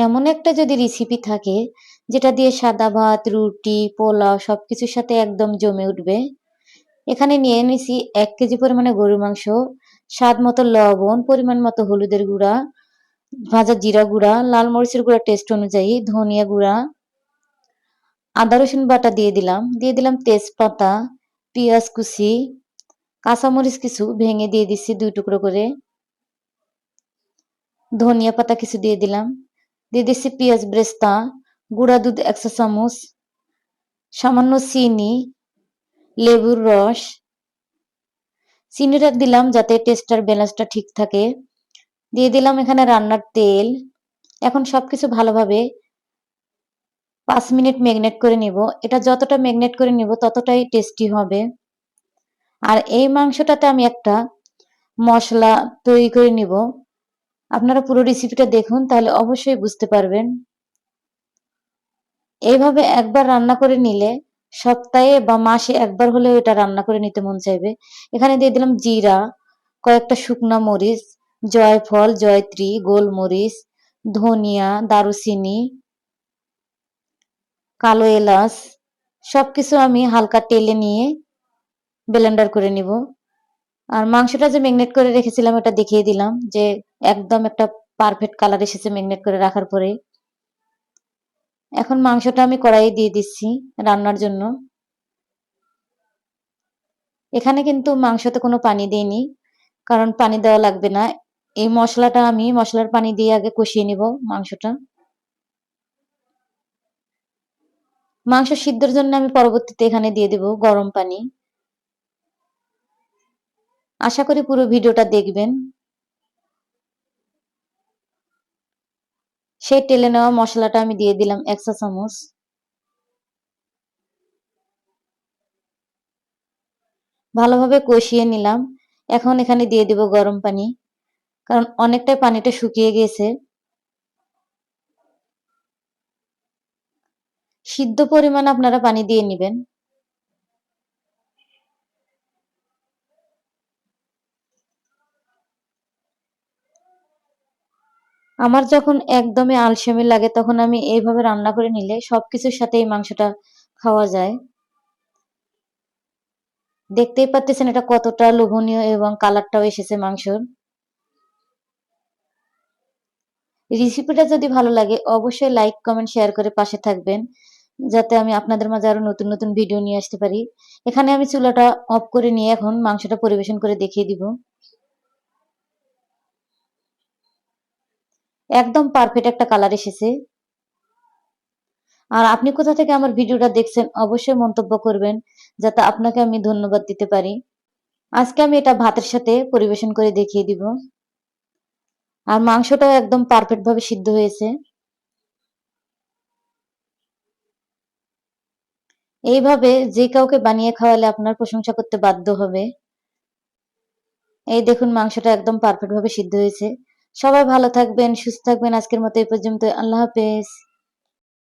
এমন একটা যদি রেসিপি থাকে যেটা দিয়ে সাদা ভাত, রুটি, পোলাও সবকিছুর সাথে একদম জমে উঠবে। এখানে নিয়ে নিছি ১ কেজি পরিমাণে গরুর মাংস, স্বাদ মতো লবণ, পরিমাণ মতো হলুদের গুঁড়া, ভাজা জিরা গুঁড়া, লাল মরিচের গুঁড়া টেস্ট অনুযায়ী, ধনিয়া গুঁড়া, আদা রসুন বাটা দিয়ে দিলাম তেজপাতা, পেঁয়াজ কুচি, কাঁচামরিচ কিছু ভেঙে দিয়ে দিচ্ছি ২ টুকরো করে, ধনিয়া পাতা কিছু দিয়ে দিচ্ছি পেঁয়াজ ব্রেস্তা, গুঁড়া দুধ ১ চা চামচ, সামান্য চিনি, লেবুর রস। চিনিটা দিলাম যাতে টেস্টার ব্যালেন্সটা ঠিক থাকে। দিয়ে দিলাম এখানে রান্নার তেল। এখন সবকিছু ভালোভাবে ৫ মিনিট ম্যারিনেট করে নিব। এটা যতটা ম্যারিনেট করে নিব ততটাই টেস্টি হবে। আর এই মাংসটাতে আমি একটা মশলা তৈরি করে নিব। আপনারা পুরো রেসিপিটা দেখুন তাহলে অবশ্যই বুঝতে পারবেন। এইভাবে একবার রান্না করে নিলে সপ্তাহে বা মাসে একবার হলেও এটা রান্না করে নিতে মন চাইবে। এখানে দিয়ে দিলাম জিরা, কয়েকটা শুকনা মরিচ, জয়ফল, জয়ত্রী, গোলমরিচ, ধনিয়া, দারুচিনি, কালো এলাচ সবকিছু আমি হালকা তেলে নিয়ে ব্লেন্ডার করে নিব। আর মাংসটা যে ম্যারিনেট করে রেখেছিলাম এটা দেখিয়ে দিলাম যে একদম একটা পারফেক্ট কালার এসেছে ম্যারিনেট করে রাখার পরে। এখন মাংসটা আমি কড়াইয়ে দিয়ে দিচ্ছি রান্নার জন্য। এখানে কিন্তু মাংসতে কোনো পানি দেইনি, কারণ পানি দেওয়া লাগবে না। এই মশলাটা আমি মশলার পানি দিয়ে আগে কষিয়ে নিব মাংসটা। মাংস সিদ্ধর জন্য আমি পরবর্তীতে এখানে দিয়ে দেব গরম পানি। আশা করি পুরো ভিডিওটা দেখবেন। সেই তেলে নেওয়া মশলাটা আমি দিয়ে দিলাম ১ চা চামচ। ভালোভাবে কষিয়ে নিলাম। এখন এখানে দিয়ে দেব গরম পানি, কারণ অনেকটাই পানিটা শুকিয়ে গিয়েছে। সিদ্ধ পরিমাণ আপনারা পানি দিয়ে নেবেন। আমার যখন একদমই আলসেমি লাগে তখন আমি এইভাবে রান্না করে নিলে সবকিছুর সাথে এই মাংসটা খাওয়া যায়। দেখতেই পাচ্ছেন এটা কতটা লোভনীয় এবং কালারটাও এসেছে মাংসর। রেসিপিটা যদি ভালো লাগে অবশ্যই লাইক, কমেন্ট, শেয়ার করে পাশে থাকবেন, যাতে আমি আপনাদের মাঝে আরো নতুন নতুন ভিডিও নিয়ে আসতে পারি। এখানে আমি চুলাটা অফ করে নিয়ে এখন মাংসটা পরিবেশন করে দেখিয়ে দিব। একদম পারফেক্ট একটা কালার এসেছে। আর আপনি কোথা থেকে আমার ভিডিওটা দেখছেন অবশ্যই মন্তব্য করবেন, যাতে আপনাকে আমি ধন্যবাদ দিতে পারি। আজকে আমি এটা ভাতের সাথে পরিবেশন করে দেখিয়ে দিব। আর মাংসটাও একদম পারফেক্ট ভাবে সিদ্ধ হয়েছে। এইভাবে যে কাউকে বানিয়ে খাওয়ালে আপনার প্রশংসা করতে বাধ্য হবে। এই দেখুন মাংসটা একদম পারফেক্ট ভাবে সিদ্ধ হয়েছে। সবাই ভালো থাকবেন, সুস্থ থাকবেন। আজকের মতো এই পর্যন্ত। আল্লাহ হাফেজ।